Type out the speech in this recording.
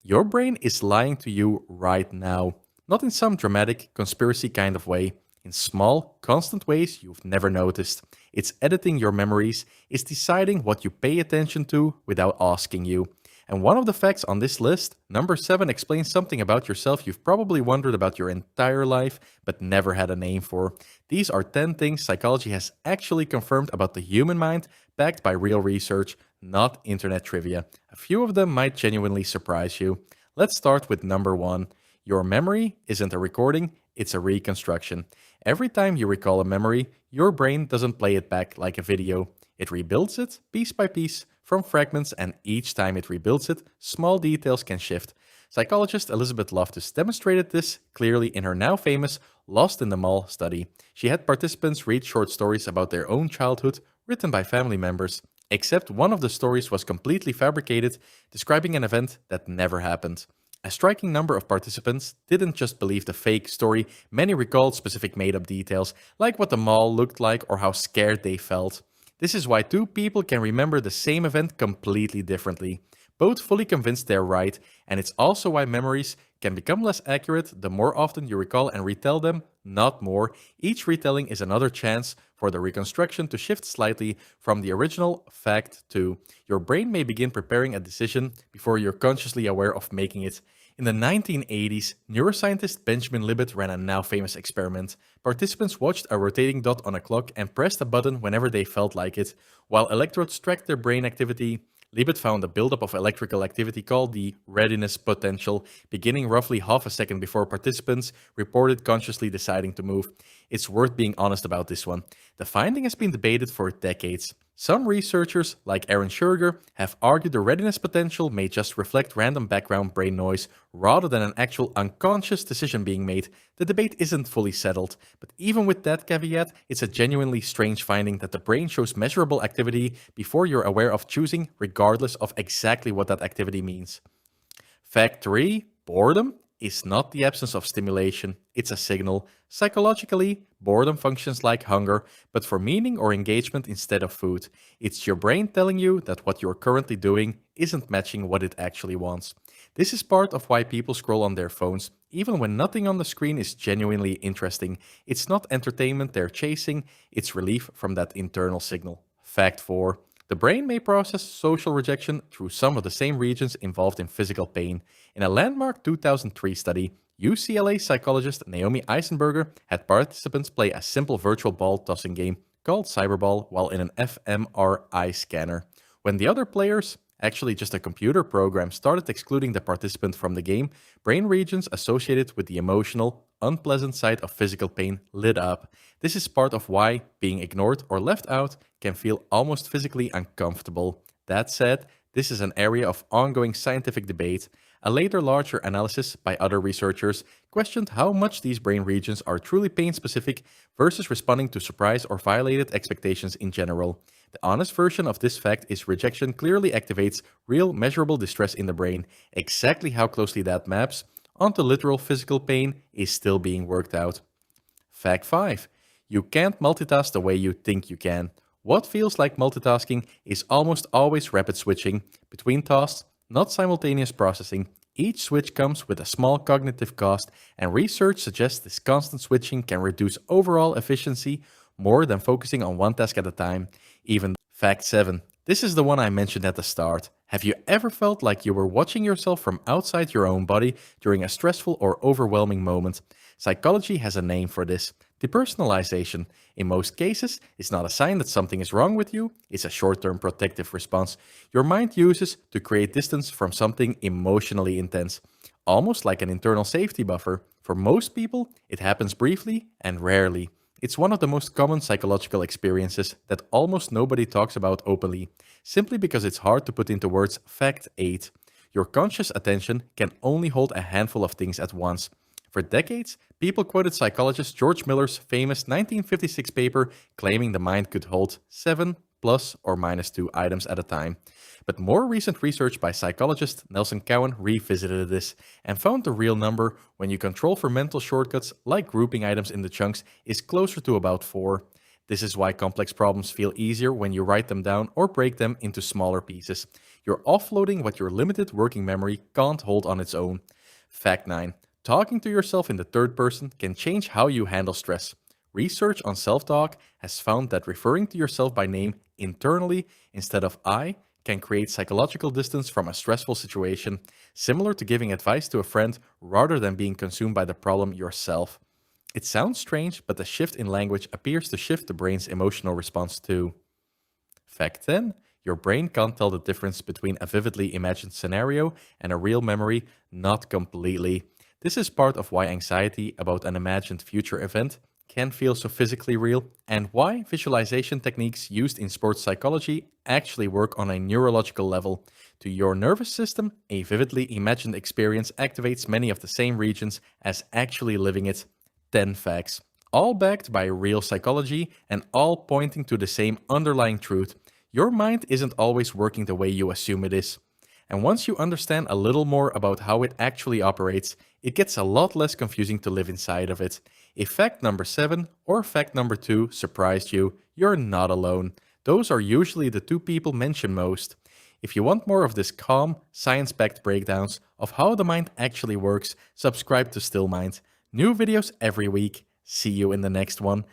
Your brain is lying to you right now, not in some dramatic conspiracy kind of way, in small, constant ways you've never noticed. It's editing your memories, it's deciding what you pay attention to without asking you. And one of the facts on this list, number 7, explains something about yourself you've probably wondered about your entire life but never had a name for. These are 10 things psychology has actually confirmed about the human mind, backed by real research, not internet trivia. A few of them might genuinely surprise you. Let's start with number 1. Your memory isn't a recording, it's a reconstruction. Every time you recall a memory, your brain doesn't play it back like a video. It rebuilds it piece by piece from fragments, and each time it rebuilds it, small details can shift. Psychologist Elizabeth Loftus demonstrated this clearly in her now famous Lost in the Mall study. She had participants read short stories about their own childhood written by family members, except one of the stories was completely fabricated, describing an event that never happened. A striking number of participants didn't just believe the fake story, many recalled specific made up details, like what the mall looked like or how scared they felt. This is why two people can remember the same event completely differently. Both fully convinced they're right, and it's also why memories can become less accurate the more often you recall and retell them, not more. Each retelling is another chance for the reconstruction to shift slightly from the original fact to your brain may begin preparing a decision before you're consciously aware of making it. In the 1980s, neuroscientist Benjamin Libet ran a now famous experiment. Participants watched a rotating dot on a clock and pressed a button whenever they felt like it. While electrodes tracked their brain activity, Libet found a buildup of electrical activity called the readiness potential, beginning roughly half a second before participants reported consciously deciding to move. It's worth being honest about this one. The finding has been debated for decades. Some researchers, like Aaron Schurger, have argued the readiness potential may just reflect random background brain noise rather than an actual unconscious decision being made. The debate isn't fully settled, but even with that caveat, it's a genuinely strange finding that the brain shows measurable activity before you're aware of choosing, regardless of exactly what that activity means. Fact 3. Boredom is not the absence of stimulation, it's a signal. Psychologically, boredom functions like hunger, but for meaning or engagement instead of food. It's your brain telling you that what you're currently doing isn't matching what it actually wants. This is part of why people scroll on their phones, even when nothing on the screen is genuinely interesting. It's not entertainment they're chasing, it's relief from that internal signal. Fact 4. The brain may process social rejection through some of the same regions involved in physical pain. In a landmark 2003 study, UCLA psychologist Naomi Eisenberger had participants play a simple virtual ball tossing game called Cyberball while in an fMRI scanner. When the other players, actually just a computer program, started excluding the participant from the game, brain regions associated with the emotional, unpleasant side of physical pain lit up. This is part of why being ignored or left out can feel almost physically uncomfortable. That said, this is an area of ongoing scientific debate. A later larger analysis by other researchers questioned how much these brain regions are truly pain-specific versus responding to surprise or violated expectations in general. The honest version of this fact is rejection clearly activates real measurable distress in the brain. Exactly how closely that maps onto literal physical pain is still being worked out. Fact 5. You can't multitask the way you think you can. What feels like multitasking is almost always rapid switching between tasks, not simultaneous processing. Each switch comes with a small cognitive cost, and research suggests this constant switching can reduce overall efficiency more than focusing on one task at a time. Even fact 7. This is the one I mentioned at the start. Have you ever felt like you were watching yourself from outside your own body during a stressful or overwhelming moment? Psychology has a name for this. Depersonalization. In most cases, it's not a sign that something is wrong with you, it's a short-term protective response your mind uses to create distance from something emotionally intense, almost like an internal safety buffer. For most people, it happens briefly and rarely. It's one of the most common psychological experiences that almost nobody talks about openly, simply because it's hard to put into words. Fact 8. Your conscious attention can only hold a handful of things at once. For decades, people quoted psychologist George Miller's famous 1956 paper claiming the mind could hold 7 plus or minus 2 items at a time. But more recent research by psychologist Nelson Cowan revisited this and found the real number when you control for mental shortcuts like grouping items into chunks is closer to about 4. This is why complex problems feel easier when you write them down or break them into smaller pieces. You're offloading what your limited working memory can't hold on its own. Fact 9. Talking to yourself in the third person can change how you handle stress. Research on self talk has found that referring to yourself by name internally instead of I can create psychological distance from a stressful situation, similar to giving advice to a friend rather than being consumed by the problem yourself. It sounds strange, but the shift in language appears to shift the brain's emotional response too. Fact 10. Your brain can't tell the difference between a vividly imagined scenario and a real memory, not completely. This is part of why anxiety about an imagined future event can feel so physically real, and why visualization techniques used in sports psychology actually work on a neurological level. To your nervous system, a vividly imagined experience activates many of the same regions as actually living it. 10 facts, all backed by real psychology and all pointing to the same underlying truth. Your mind isn't always working the way you assume it is. And once you understand a little more about how it actually operates, it gets a lot less confusing to live inside of it. If fact number 7 or fact number 2 surprised you, you're not alone. Those are usually the two people mentioned most. If you want more of this calm, science-backed breakdowns of how the mind actually works, subscribe to Still Mind. New videos every week. See you in the next one.